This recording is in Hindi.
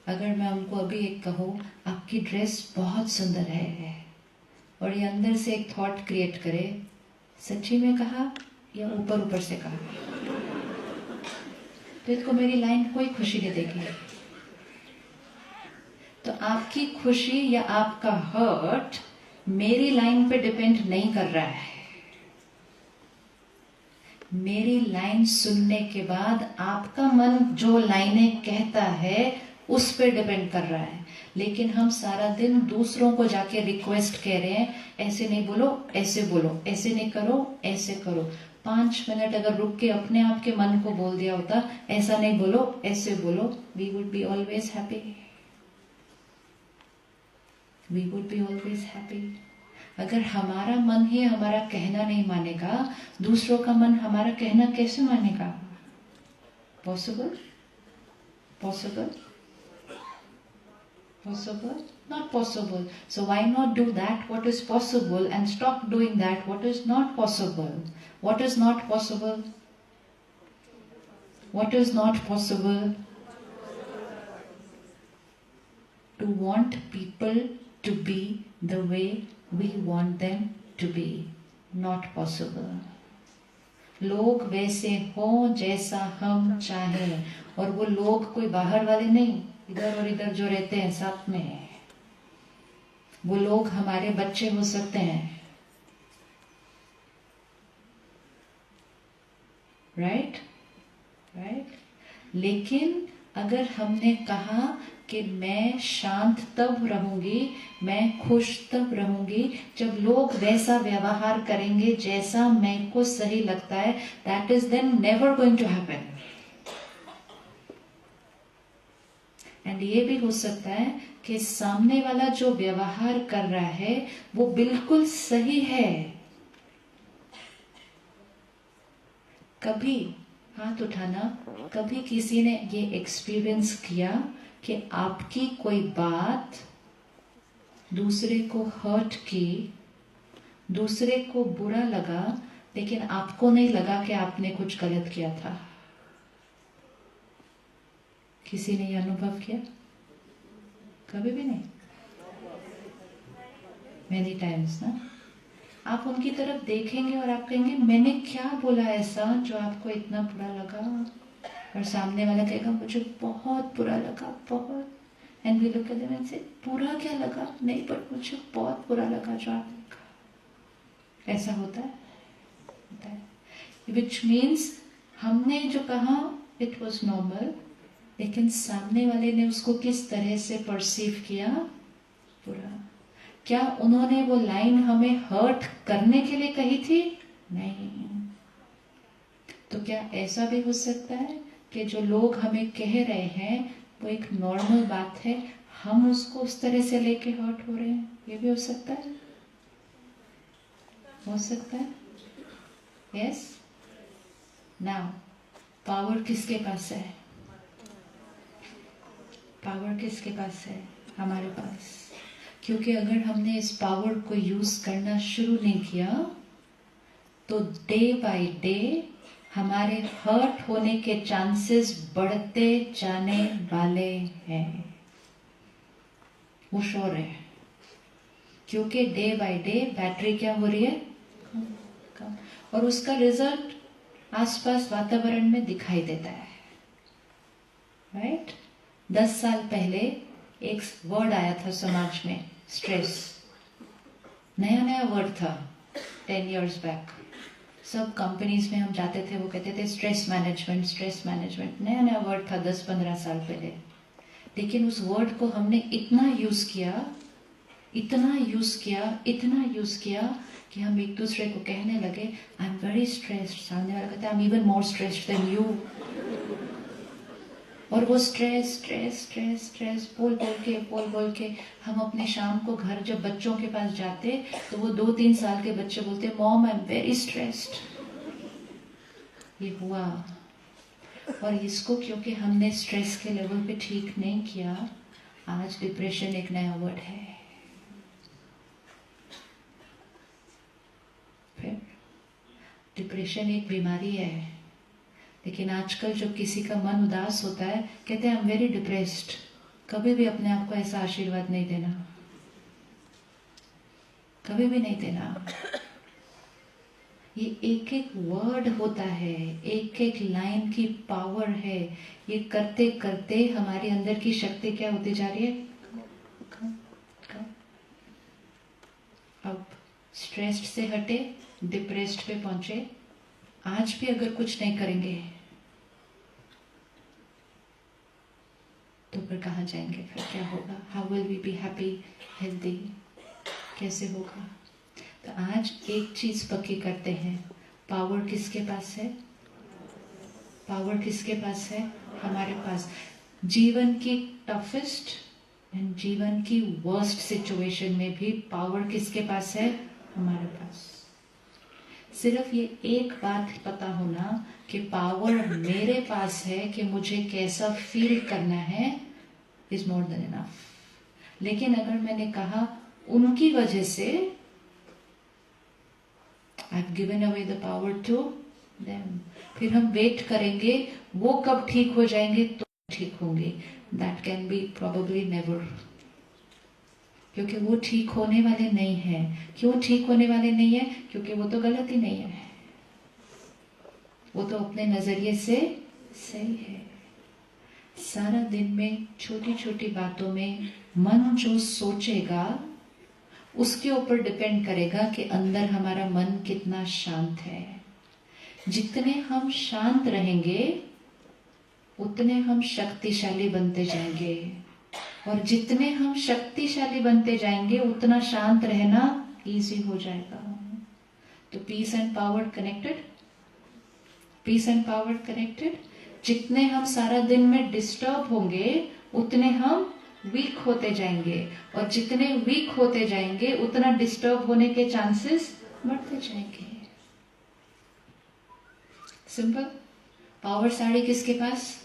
अगर मैं उनको अभी एक कहूँ आपकी ड्रेस बहुत सुंदर है, और ये अंदर से एक थॉट क्रिएट करे, सच्ची में कहा या ऊपर ऊपर से कहा, तो इसको मेरी लाइन कोई खुशी नहीं देगी। तो आपकी खुशी या आपका हर्ट मेरी लाइन पे डिपेंड नहीं कर रहा है। मेरी लाइन सुनने के बाद आपका मन जो लाइनें कहता है उस पे डिपेंड कर रहा है। लेकिन हम सारा दिन दूसरों को जाके रिक्वेस्ट कह रहे हैं, ऐसे नहीं बोलो, ऐसे बोलो, ऐसे नहीं करो, ऐसे करो। 5 मिनट अगर रुक के अपने आप के मन को बोल दिया होता, ऐसा नहीं बोलो, ऐसे बोलो, we would be always happy. We would be always happy. अगर हमारा मन ही हमारा कहना नहीं मानेगा, दूसरों का मन हमारा कहना कैसे मानेगा? Possible? Possible? Possible? Not possible. So why not do that what is possible and stop doing that what is not possible? What is not possible? What is not possible? To want people to be the way we want them to be. Not possible. लोग वैसे हों जैसा हम चाहें, और वो लोग कोई बाहर वाले नहीं, इधर और इधर जो रहते हैं साथ में, वो लोग हमारे बच्चे हो सकते हैं। राइट? लेकिन अगर हमने कहा कि मैं शांत तब रहूंगी, मैं खुश तब रहूंगी जब लोग वैसा व्यवहार करेंगे जैसा मेरे को सही लगता है, that is then never going to happen. And ये भी हो सकता है कि सामने वाला जो व्यवहार कर रहा है वो बिल्कुल सही है। कभी हाथ उठाना, कभी किसी ने ये एक्सपीरियंस किया कि आपकी कोई बात दूसरे को हर्ट की, दूसरे को बुरा लगा, लेकिन आपको नहीं लगा कि आपने कुछ गलत किया था? किसी ने ये अनुभव किया? कभी भी नहीं? मेनी टाइम्स ना। आप उनकी तरफ देखेंगे और आप कहेंगे मैंने क्या बोला ऐसा जो आपको इतना बुरा लगा, और सामने वाला कहेगा मुझे बहुत बुरा लगा, बहुत। And we look at them and से बुरा क्या लगा? नहीं, बट मुझे बहुत बुरा लगा जो आपने कहा। ऐसा होता है। विच मीन्स हमने जो कहा इट वॉज नॉर्मल, लेकिन सामने वाले ने उसको किस तरह से परसीव किया? बुरा। क्या उन्होंने वो लाइन हमें हर्ट करने के लिए कही थी? नहीं। तो क्या ऐसा भी हो सकता है कि जो लोग हमें कह रहे हैं वो एक नॉर्मल बात है, हम उसको उस तरह से लेके हर्ट हो रहे हैं? ये भी हो सकता है। हो सकता है। यस। नाउ पावर किसके पास है? पावर किसके पास है? हमारे पास। क्योंकि अगर हमने इस पावर को यूज करना शुरू नहीं किया तो डे बाय डे हमारे हर्ट होने के चांसेस बढ़ते जाने वाले हैं। वो श्योर है, क्योंकि डे बाय डे बैटरी क्या हो रही है? कम। और उसका रिजल्ट आसपास वातावरण में दिखाई देता है। राइट? 10 साल पहले एक वर्ड आया था समाज में, स्ट्रेस। नया नया वर्ड था 10 years बैक। सब कंपनीज में हम जाते थे, वो कहते थे स्ट्रेस मैनेजमेंट, स्ट्रेस मैनेजमेंट। नया नया वर्ड था 10-15 साल पहले। लेकिन उस वर्ड को हमने इतना यूज किया, इतना यूज किया, इतना यूज किया कि हम एक दूसरे को कहने लगे आई एम वेरी स्ट्रेस्ड। सामने वाला कहता है I am even more stressed than you. और वो स्ट्रेस स्ट्रेस स्ट्रेस स्ट्रेस बोल बोल के हम अपने शाम को घर जब बच्चों के पास जाते तो वो 2-3 साल के बच्चे बोलते mom I am very stressed. ये हुआ। और इसको क्योंकि हमने स्ट्रेस के लेवल पे ठीक नहीं किया, आज डिप्रेशन एक नया वर्ड है। फिर डिप्रेशन एक बीमारी है। लेकिन आजकल जब किसी का मन उदास होता है कहते हैं आई एम वेरी डिप्रेस्ड। कभी भी अपने आप को ऐसा आशीर्वाद नहीं देना, कभी भी नहीं देना। ये एक एक वर्ड होता है, एक एक लाइन की पावर है। ये करते करते हमारे अंदर की शक्ति क्या होती जा रही है? कम, कम। अब स्ट्रेस्ड से हटे, डिप्रेस्ड पे पहुंचे। आज भी अगर कुछ नहीं करेंगे तो फिर कहाँ जाएंगे? फिर क्या होगा? How will we be happy, healthy? कैसे होगा? तो आज एक चीज पक्की करते हैं, पावर किसके पास है? पावर किसके पास है? हमारे पास। जीवन की टफेस्ट एंड जीवन की वर्स्ट सिचुएशन में भी पावर किसके पास है? हमारे पास। सिर्फ ये एक बात पता होना कि पावर मेरे पास है कि मुझे कैसा फील करना है, इज मोर देन इनफ। लेकिन अगर मैंने कहा उनकी वजह से I've given away the power to them, फिर हम वेट करेंगे वो कब ठीक हो जाएंगे तो ठीक होंगे। That can be probably never, क्योंकि वो ठीक होने वाले नहीं है। क्यों ठीक होने वाले नहीं है? क्योंकि वो तो गलत ही नहीं है, वो तो अपने नजरिए से सही है। सारा दिन में छोटी छोटी बातों में मन जो सोचेगा उसके ऊपर डिपेंड करेगा कि अंदर हमारा मन कितना शांत है। जितने हम शांत रहेंगे उतने हम शक्तिशाली बनते जाएंगे, और जितने हम शक्तिशाली बनते जाएंगे उतना शांत रहना इजी हो जाएगा। तो peace and power connected, peace and power connected. जितने हम सारा दिन में डिस्टर्ब होंगे उतने हम वीक होते जाएंगे, और जितने वीक होते जाएंगे उतना डिस्टर्ब होने के चांसेस बढ़ते जाएंगे। सिंपल। पावर साड़ी किसके पास?